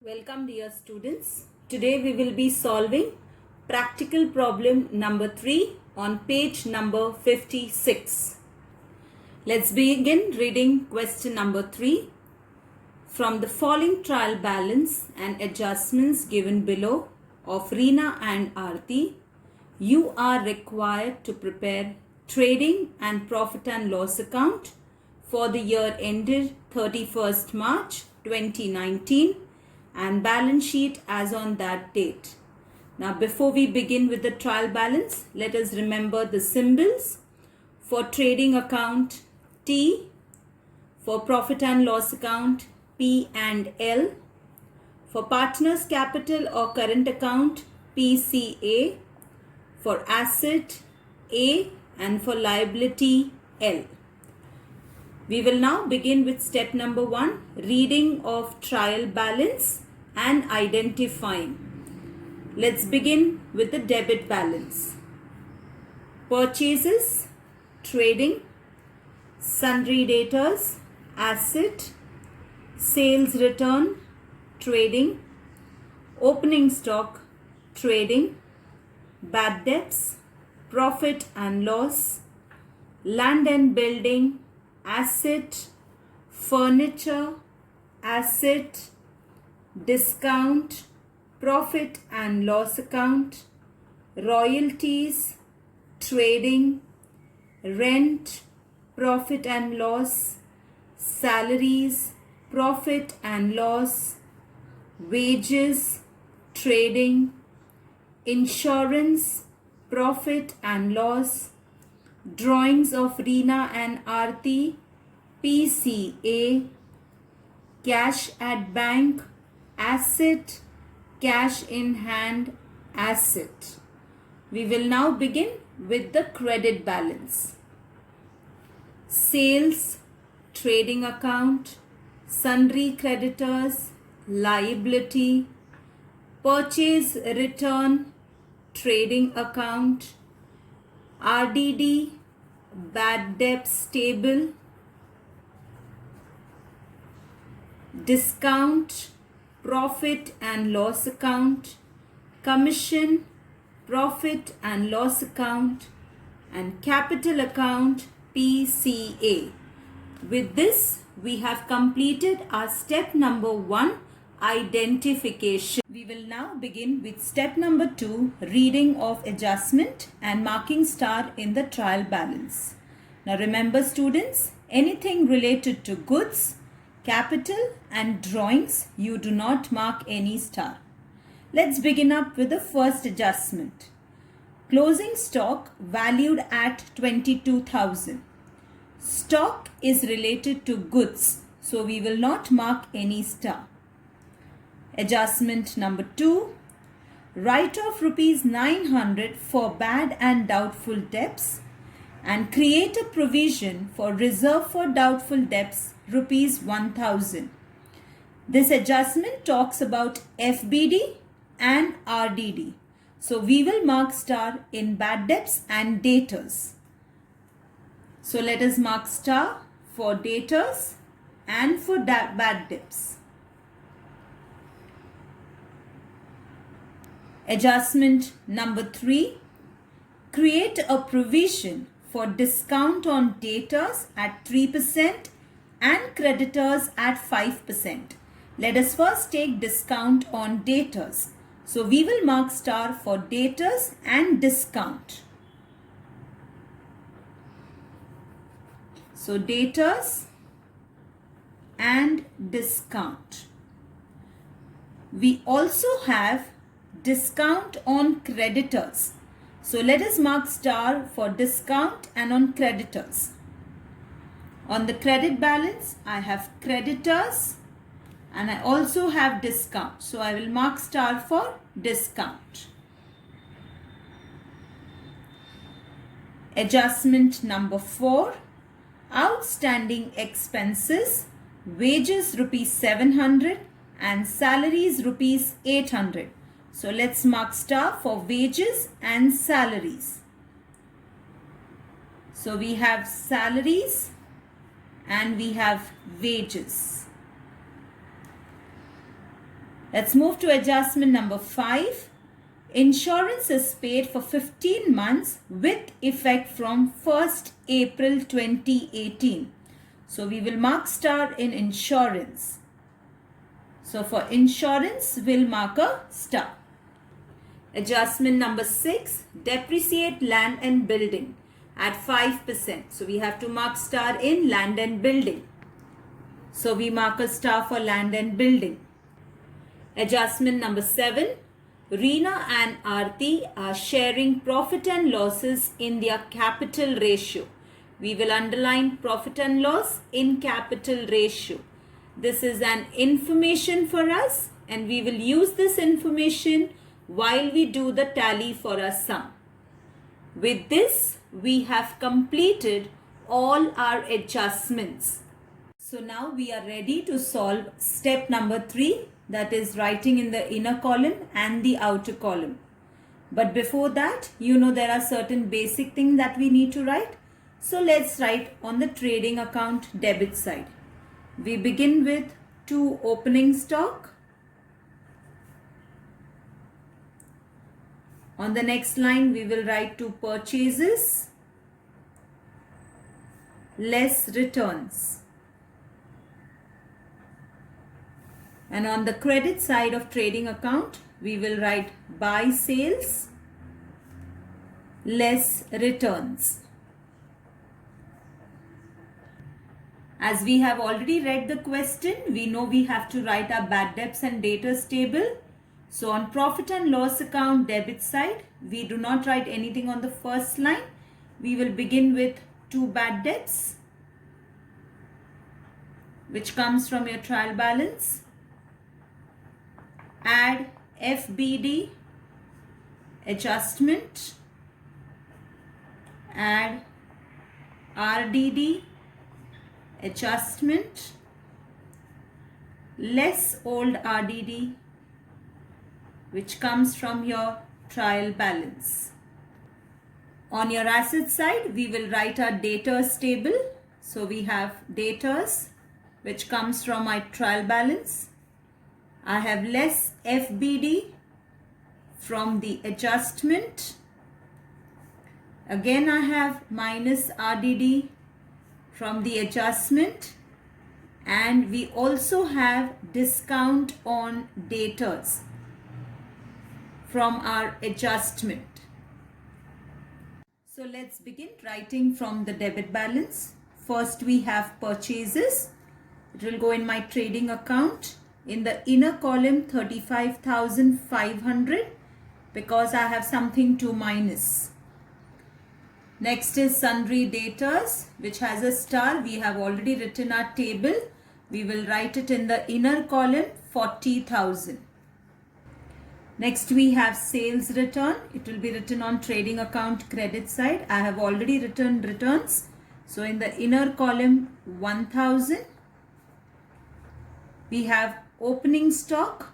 Welcome dear students. Today we will be solving practical problem number 3 on page number 56. Let's begin reading question number 3. From the following trial balance and adjustments given below of Reena and Aarti, you are required to prepare trading and profit and loss account for the year ended 31st March 2019 and balance sheet as on that date. Now before we begin with the trial balance, let us remember the symbols. For trading account T, for profit and loss account P and L, for partners capital or current account PCA, for asset A and for liability L. We will now begin with step number 1, reading of trial balance and identifying. Let's begin with the debit balance. Purchases, trading, sundry debtors, asset, sales return, trading, opening stock, trading, bad debts, profit and loss, land and building, asset, furniture, asset, discount, profit and loss account, royalties, trading, rent, profit and loss, salaries, profit and loss, wages, trading, insurance, profit and loss, drawings of Reena and Aarti, PCA, cash at bank, asset, cash in hand, asset. We will now begin with the credit balance. Sales, trading account, sundry creditors, liability, purchase return, trading account, RDD, bad debts table, discount, profit and loss account, commission, profit and loss account, and capital account PCA. With this, we have completed our step number 1, identification. We will now begin with step number 2, reading of adjustment and marking star in the trial balance. Now remember students, anything related to goods, capital and drawings, you do not mark any star. Let's begin up with the first adjustment. Closing stock valued at 22,000. Stock is related to goods, so we will not mark any star. Adjustment number 2. Write off rupees 900 for bad and doubtful debts and create a provision for reserve for doubtful debts rupees 1000. This adjustment talks about FBD and RDD. So we will mark star in bad debts and debtors. So let us mark star for debtors and for bad debts. Adjustment number 3. Create a provision for discount on debtors at 3% and creditors at 5%. Let us first take discount on debtors. So we will mark star for debtors and discount. So debtors and discount. We also have discount on creditors. So let us mark star for discount and on creditors. On the credit balance, I have creditors and I also have discount. So I will mark star for discount. Adjustment number 4. Outstanding expenses, wages rupees 700 and salaries rupees 800. So let's mark star for wages and salaries. So we have salaries and we have wages. Let's move to adjustment number 5. Insurance is paid for 15 months with effect from 1st April 2018. So we will mark star in insurance. So for insurance, we'll mark a star. Adjustment number 6. Depreciate land and building at 5%. So we have to mark star in land and building. So we mark a star for land and building. Adjustment number 7. Reena and Aarti are sharing profit and losses in their capital ratio. We will underline profit and loss in capital ratio. This is an information for us and we will use this information while we do the tally for our sum. With this, we have completed all our adjustments. So now we are ready to solve step number 3, that is writing in the inner column and the outer column. But before that, there are certain basic things that we need to write. So let's write on the trading account debit side. We begin with 2 opening stock. On the next line, we will write 2 purchases less returns. And on the credit side of trading account, we will write buy sales less returns. As we have already read the question, we know we have to write our bad debts and debtors table. So on profit and loss account debit side, we do not write anything on the first line. We will begin with 2 bad debts, which comes from your trial balance. Add FBD, adjustment, add RDD, adjustment, less old RDD, which comes from your trial balance. On your asset side, we will write our debtors table. So we have debtors, which comes from my trial balance. I have less FBD from the adjustment. Again, I have minus RDD from the adjustment. And we also have discount on debtors from our adjustment. So let's begin writing from the debit balance. First, we have purchases. It will go in my trading account. In the inner column, 35,500 because I have something to minus. Next is sundry debtors, which has a star. We have already written our table. We will write it in the inner column, 40,000. Next we have sales return. It will be written on trading account credit side. I have already written returns. So in the inner column, 1,000. We have opening stock.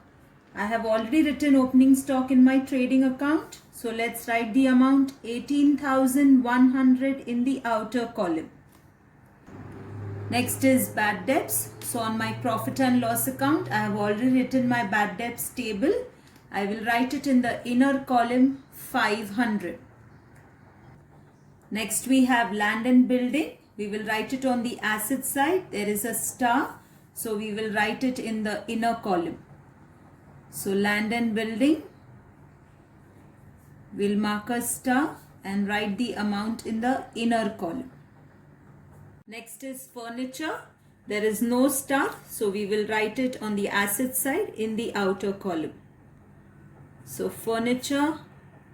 I have already written opening stock in my trading account. So let's write the amount 18,100 in the outer column. Next is bad debts. So on my profit and loss account, I have already written my bad debts table. I will write it in the inner column 500. Next we have land and building. We will write it on the asset side. There is a star. So we will write it in the inner column. So land and building, we'll mark a star and write the amount in the inner column. Next is furniture. There is no star, so we will write it on the asset side in the outer column. So furniture,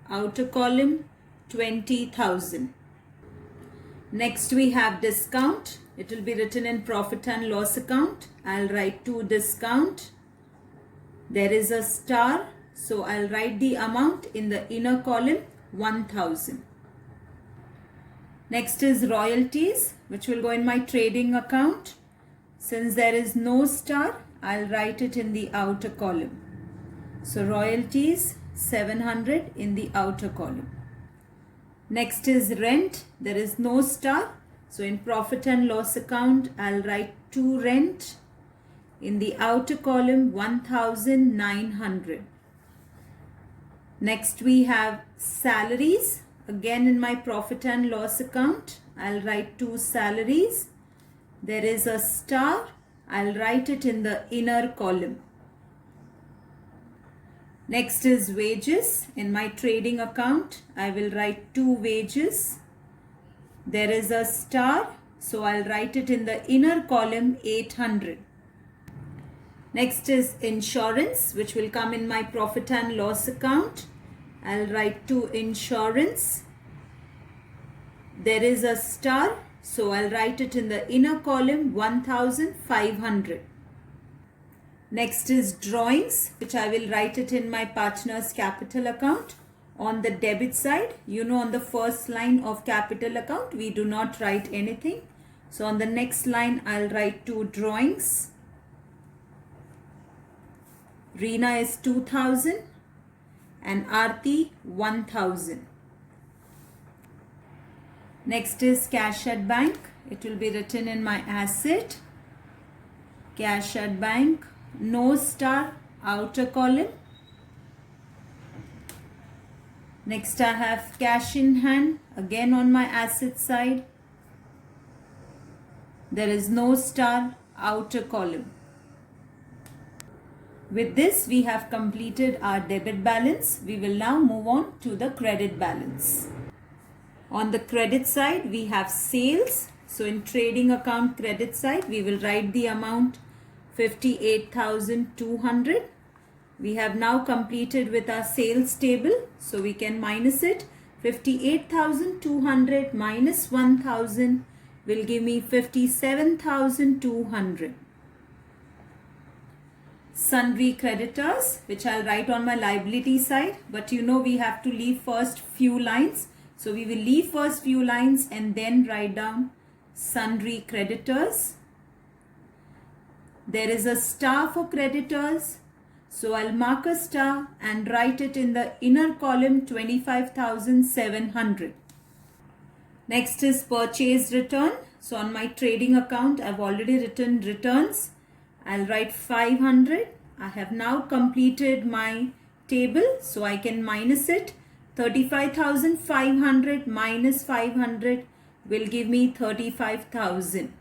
outer column, 20,000. Next we have discount. It will be written in profit and loss account. I'll write to discount. There is a star, so I'll write the amount in the inner column, 1,000. Next is royalties, which will go in my trading account. Since there is no star, I'll write it in the outer column. So royalties, 700 in the outer column. Next is rent. There is no star. So in profit and loss account, I'll write to rent. In the outer column, 1,900. Next we have salaries. Again in my profit and loss account, I'll write 2 salaries. There is a star. I'll write it in the inner column. Next is wages. In my trading account, I will write 2 wages. There is a star, so I'll write it in the inner column, 800. Next is insurance, which will come in my profit and loss account. I'll write 2 insurance. There is a star, so I'll write it in the inner column, 1,500. Next is drawings, which I will write it in my partner's capital account. On the debit side, on the first line of capital account, we do not write anything. So on the next line, I'll write 2 drawings. Reena is 2,000 and Aarti 1,000. Next is cash at bank. It will be written in my asset. Cash at bank, no star, outer column. Next I have cash in hand, again on my asset side. There is no star, outer column. With this, we have completed our debit balance. We will now move on to the credit balance. On the credit side, we have sales. So in trading account credit side, we will write the amount 58,200. We have now completed with our sales table. So we can minus it. 58,200 minus 1,000 will give me 57,200. Sundry creditors, which I'll write on my liability side, but we have to leave first few lines. So we will leave first few lines and then write down sundry creditors. There is a star for creditors. So I'll mark a star and write it in the inner column, 25,700. Next is purchase return. So on my trading account, I've already written returns. I'll write 500. I have now completed my table, so I can minus it. 35,500 minus 500 will give me 35,000.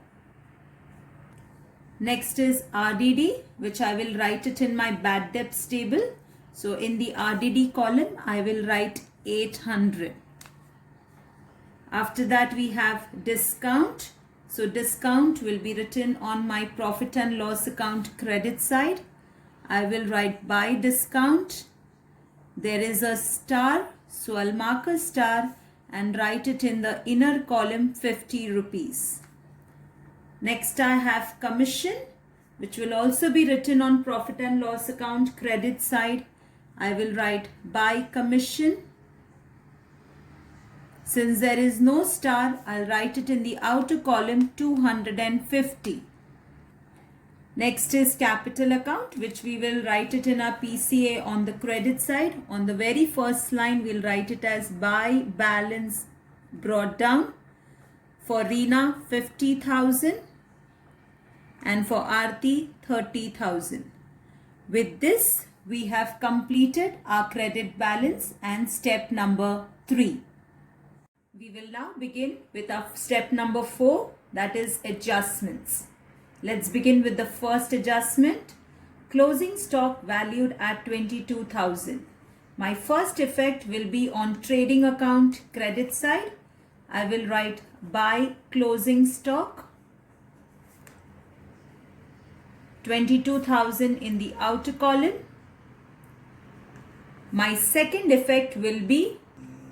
Next is RDD, which I will write it in my bad debts table. So in the RDD column, I will write 800. After that, we have discount. So discount will be written on my profit and loss account credit side. I will write buy discount. There is a star, so I'll mark a star and write it in the inner column, 50 rupees. Next I have commission, which will also be written on profit and loss account credit side. I will write buy commission. Since there is no star, I'll write it in the outer column, 250. Next is capital account, which we will write it in our PCA on the credit side. On the very first line, we'll write it as buy balance brought down. For Reena, 50,000 and for Aarti, 30,000. With this, we have completed our credit balance and step number 3. We will now begin with our step number 4, that is adjustments. Let's begin with the first adjustment. Closing stock valued at 22,000. My first effect will be on trading account credit side. I will write buy closing stock. 22,000 in the outer column. My second effect will be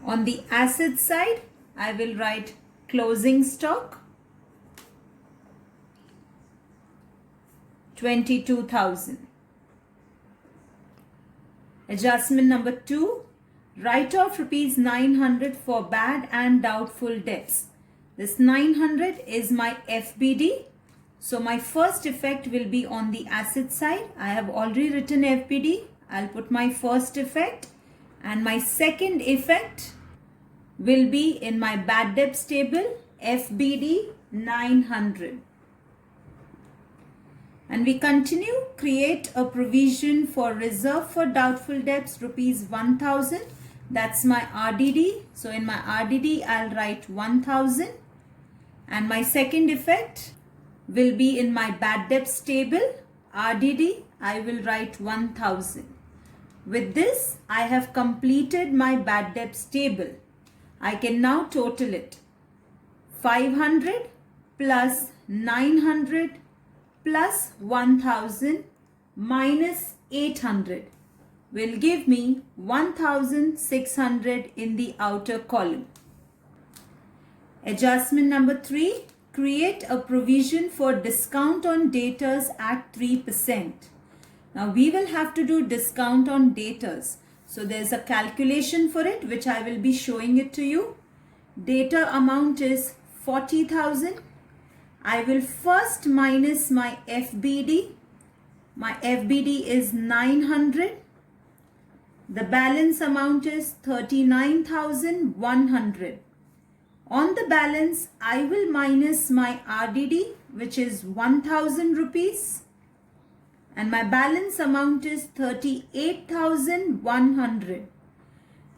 on the asset side. I will write closing stock, 22,000. Adjustment number 2, write off rupees 900 for bad and doubtful debts. This 900 is my FBD. So my first effect will be on the asset side. I have already written FBD. I'll put my first effect, and my second effect will be in my bad debts table, FBD 900. And we continue, create a provision for reserve for doubtful debts, rupees 1000. That's my RDD. So in my RDD, I'll write 1000. And my second effect will be in my bad debts table, RDD, I will write 1000. With this, I have completed my bad debts table. I can now total it. 500 plus 900 plus 1000 minus 800 will give me 1600 in the outer column. Adjustment number 3, create a provision for discount on daters at 3%. Now we will have to do discount on daters. So there's a calculation for it which I will be showing it to you. Data amount is 40,000. I will first minus my FBD. My FBD is 900. The balance amount is 39,100. On the balance, I will minus my RDD, which is 1000 rupees. And my balance amount is 38,100.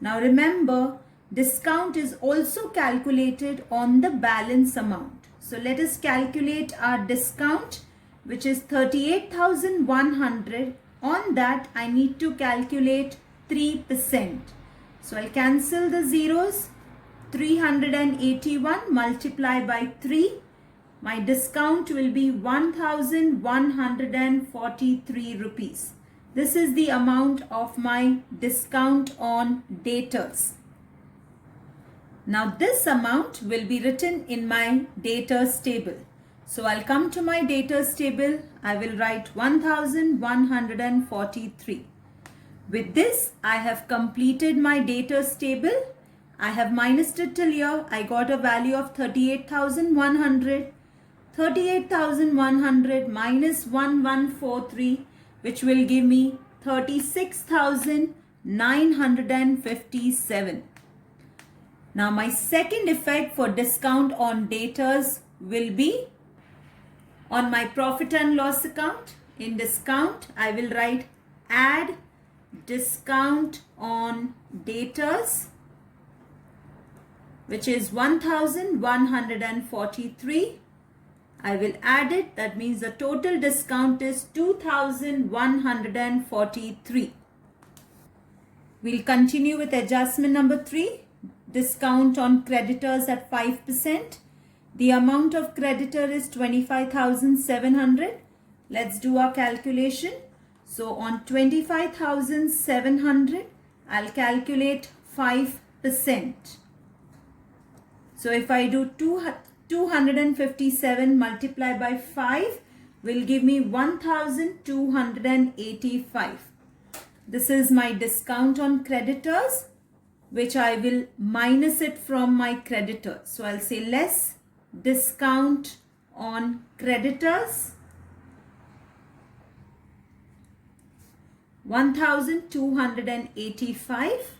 Now remember, discount is also calculated on the balance amount. So let us calculate our discount, which is 38,100. On that, I need to calculate 3%. So I'll cancel the zeros. 381 multiplied by 3. My discount will be 1,143 rupees. This is the amount of my discount on daters. Now this amount will be written in my daters table. So I'll come to my daters table. I will write 1,143. With this, I have completed my daters table. I have minused it till here. I got a value of 38,100. 38,100 minus 1143, which will give me 36,957. Now my second effect for discount on daters will be on my profit and loss account. In discount, I will write add discount on daters, which is 1,143. I will add it. That means the total discount is 2,143. We'll continue with adjustment number 3. Discount on creditors at 5%. The amount of creditor is 25,700. Let's do our calculation. So on 25,700, I'll calculate 5%. So if I do 257 multiplied by 5 will give me 1,285. This is my discount on creditors, which I will minus it from my creditors. So I'll say less discount on creditors, 1,285.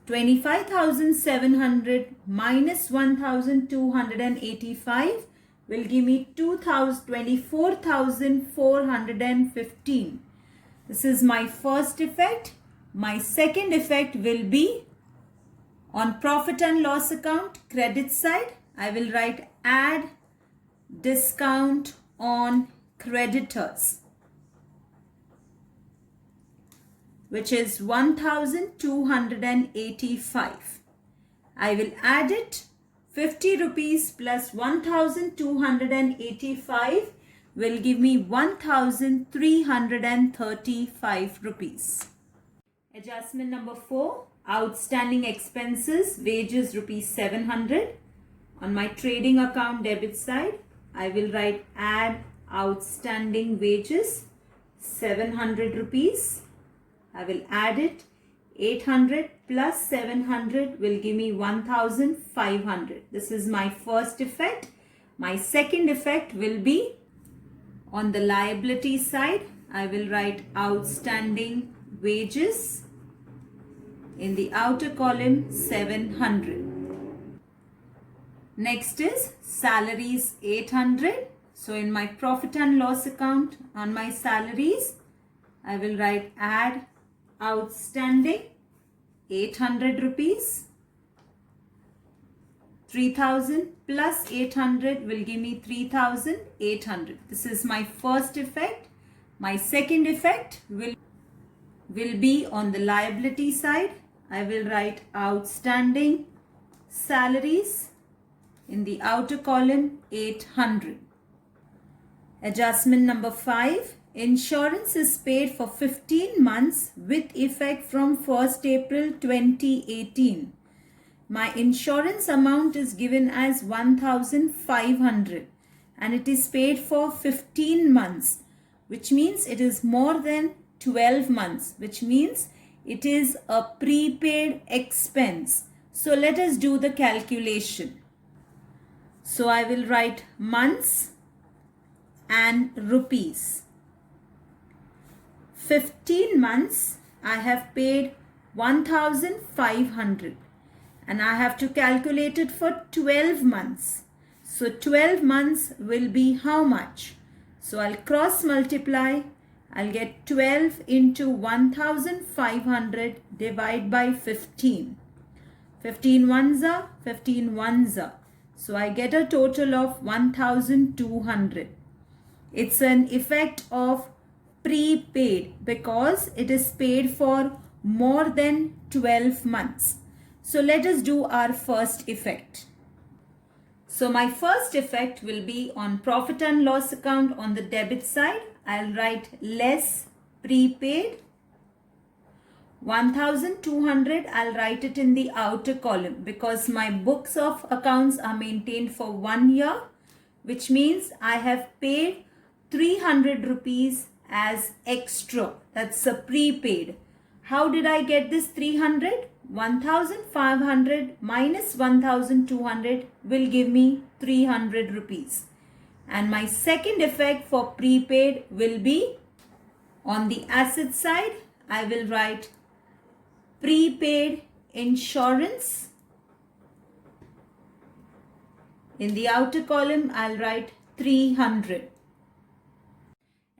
25,700 minus 1,285 will give me 24,415. This is my first effect. My second effect will be on profit and loss account, credit side. I will write add discount on creditors, which is 1,285. I will add it. 50 rupees plus 1,285 will give me 1,335 rupees. Adjustment number 4, outstanding expenses, wages rupees 700. On my trading account debit side, I will write add outstanding wages 700 rupees. I will add it. 800 plus 700 will give me 1,500. This is my first effect. My second effect will be on the liability side. I will write outstanding wages. In the outer column, 700. Next is salaries 800. So in my profit and loss account on my salaries, I will write add outstanding 800 rupees. 3000 plus 800 will give me 3800. This is my first effect. My second effect will be on the liability side. I will write outstanding salaries in the outer column 800. Adjustment number 5. Insurance is paid for 15 months with effect from 1st April 2018. My insurance amount is given as 1500 and it is paid for 15 months, which means it is more than 12 months, which means it is a prepaid expense. So let us do the calculation. So I will write months and rupees. 15 months I have paid 1500 and I have to calculate it for 12 months. So 12 months will be how much? So I'll cross multiply. I'll get 12 into 1500 divide by 15. 15 ones are 15 ones are. So I get a total of 1200. It's an effect of prepaid because it is paid for more than 12 months. So let us do our first effect. So my first effect will be on profit and loss account on the debit side. I'll write less prepaid. 1200 I'll write it in the outer column because my books of accounts are maintained for 1 year, which means I have paid 300 rupees as extra. That's a prepaid. How did I get this 300? 1500 minus 1200 will give me 300 rupees. And my second effect for prepaid will be on the asset side. I will write prepaid insurance. In the outer column, I'll write 300.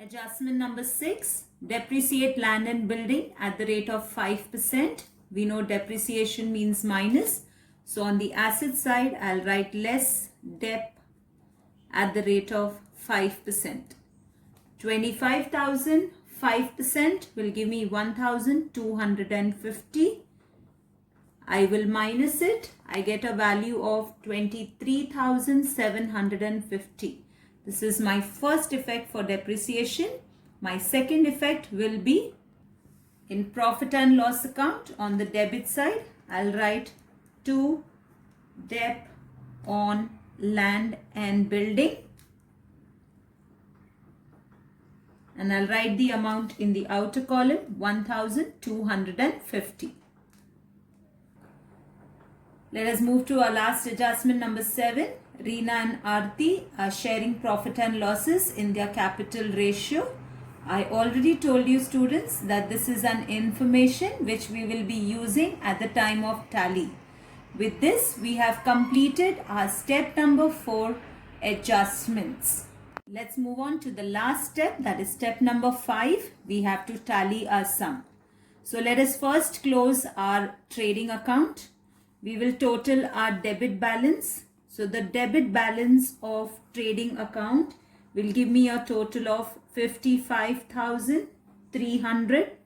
Adjustment number 6. Depreciate land and building at the rate of 5%. We know depreciation means minus. So on the asset side, I'll write less dep at the rate of 5%. 25,000, 5% will give me 1,250. I will minus it. I get a value of 23,750. This is my first effect for depreciation. My second effect will be in profit and loss account on the debit side. I'll write to dep on land and building. And I'll write the amount in the outer column 1,250. Let us move to our last adjustment number 7. Reena and Aarti are sharing profit and losses in their capital ratio. I already told you students that this is an information which we will be using at the time of tally. With this, we have completed our step number 4, adjustments. Let's move on to the last step, that is step number 5. We have to tally our sum. So let us first close our trading account. We will total our debit balance. So the debit balance of trading account will give me a total of 55,300.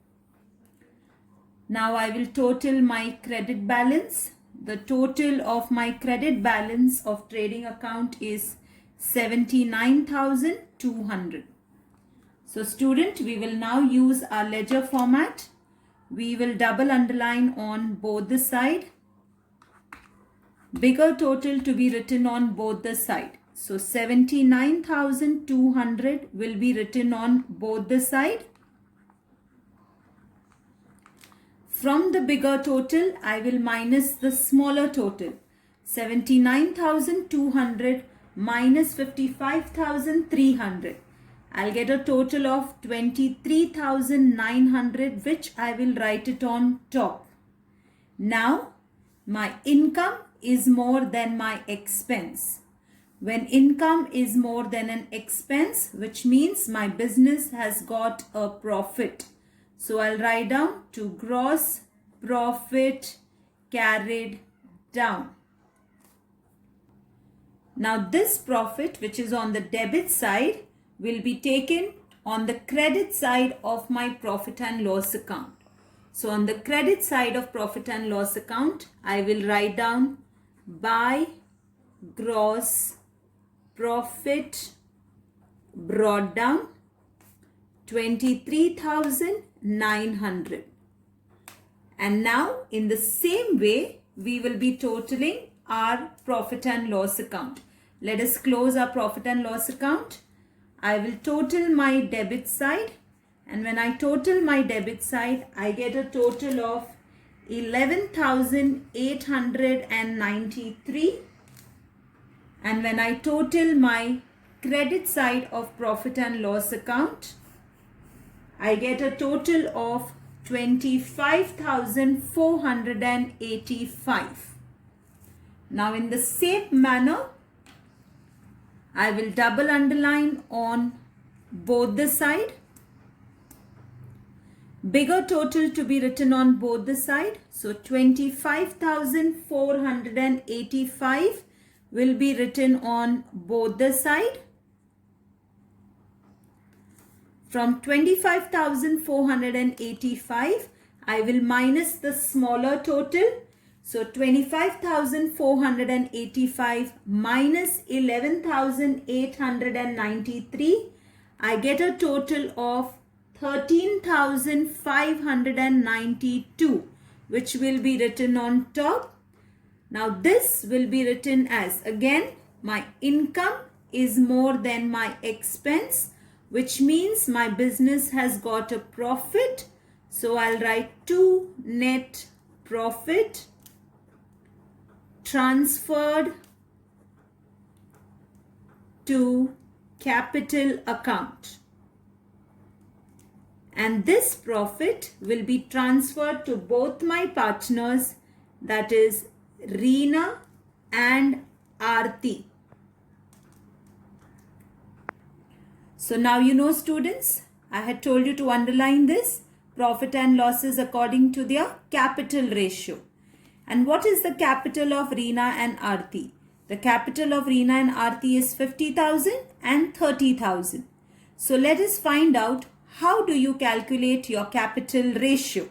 Now I will total my credit balance. The total of my credit balance of trading account is 79,200. So student, we will now use our ledger format. We will double underline on both the side. Bigger total to be written on both the side. So 79,200 will be written on both the side. From the bigger total, I will minus the smaller total. 79,200 minus 55,300. I'll get a total of 23,900, which I will write it on top. Now, my income is more than my expense. when income is more than an expense, which means my business has got a profit. So I'll write down to gross profit carried down. Now this profit, which is on the debit side, will be taken on the credit side of my profit and loss account. So on the credit side of profit and loss account, I will write down by gross profit brought down 23,900. And now in the same way, we will be totaling our profit and loss account. Let us close our profit and loss account. I will total my debit side, and when I total my debit side, I get a total of 11,893. And when I total my credit side of profit and loss account, I get a total of 25,485. Now in the same manner, I will double underline on both the side. Bigger total to be written on both the side. So 25,485 will be written on both the side. From 25,485, I will minus the smaller total. So 25,485 minus 11,893, I get a total of 13,592, which will be written on top. Now this will be written as, again, my income is more than my expense, which means my business has got a profit. So I'll write to net profit transferred to capital account. And this profit will be transferred to both my partners, that is Reena and Aarti. So now you know, students, I had told you to underline this profit and losses according to their capital ratio. And what is the capital of Reena and Aarti? The capital of Reena and Aarti is 50,000 and 30,000. So let us find out how do you calculate your capital ratio.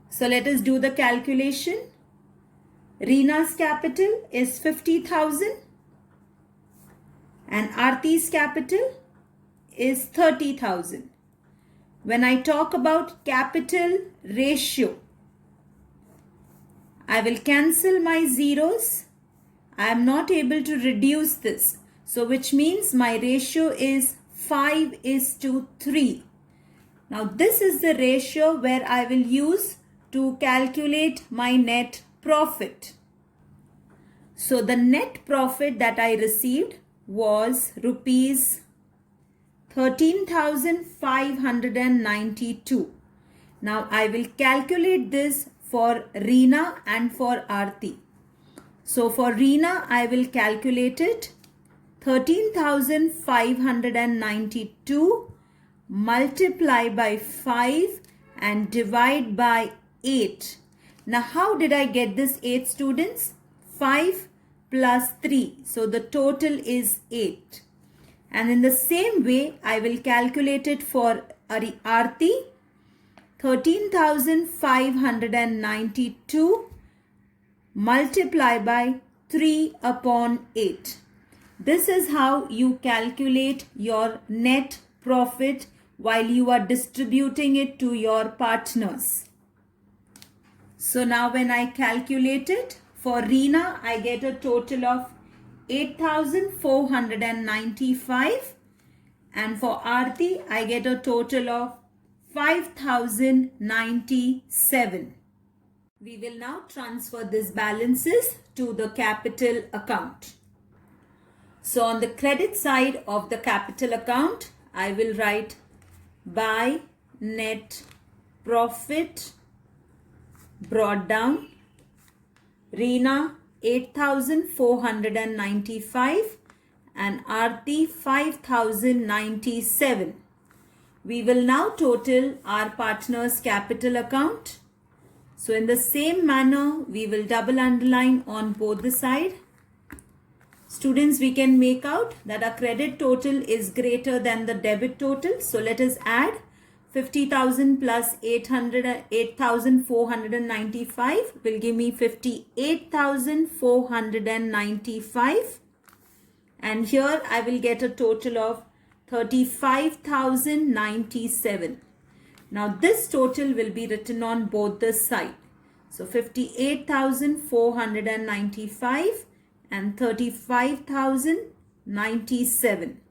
So let us do the calculation. Reena's capital is 50,000 and Aarti's capital is 30,000. When I talk about capital ratio, I will cancel my zeros. I am not able to reduce this. So which means my ratio is 5:3. Now this is the ratio where I will use to calculate my net profit. So the net profit that I received was rupees 13,592. Now I will calculate this for Reena and for Aarti. So for Reena, I will calculate it 13,592 multiply by 5 and divide by 8. Now how did I get this 8, students? 5 plus 3. So the total is 8. And in the same way, I will calculate it for Aarti. 13,592 multiply by 3 upon 8. This is how you calculate your net profit while you are distributing it to your partners. So now when I calculate it, for Reena, I get a total of 8,495 and for Aarti, I get a total of 5,097. We will now transfer these balances to the capital account. So on the credit side of the capital account, I will write by net profit brought down. Reena 8,495 and Aarti 5097. We will now total our partner's capital account. So in the same manner, we will double underline on both the side. Students, we can make out that our credit total is greater than the debit total. So let us add 50,000 plus 8,495 will give me 58,495. And here I will get a total of 35,097. Now this total will be written on both the sides. So 58,495 and 35,097.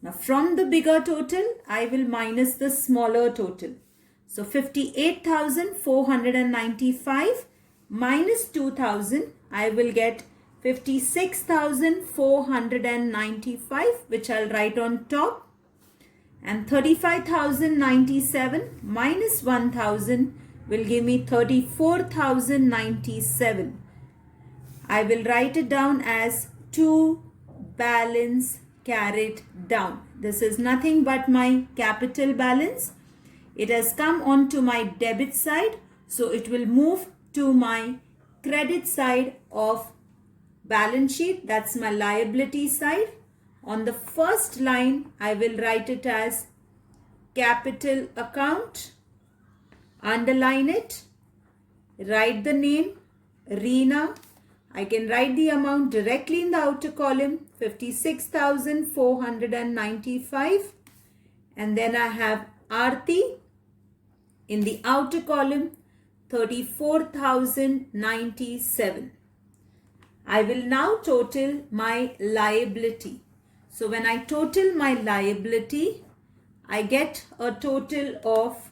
Now from the bigger total, I will minus the smaller total. So 58,495 minus 2,000, I will get 56,495, which I'll write on top. And 35,097 minus 1,000 will give me 34,097. I will write it down as to balance carried down. This is nothing but my capital balance. It has come onto my debit side, so it will move to my credit side of balance sheet. That's my liability side. On the first line, I will write it as capital account. Underline it. Write the name, Reena. I can write the amount directly in the outer column, 56,495. And then I have Aarti in the outer column, 34,097. I will now total my liability. So when I total my liability, I get a total of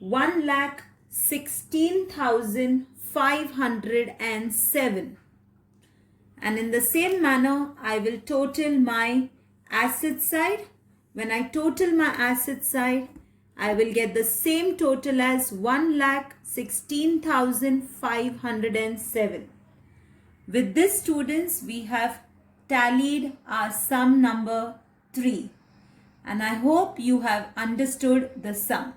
1,16,507. And in the same manner, I will total my asset side. When I total my asset side, I will get the same total as 1,16,507. With this, students, we have tallied our sum number 3. And I hope you have understood the sum.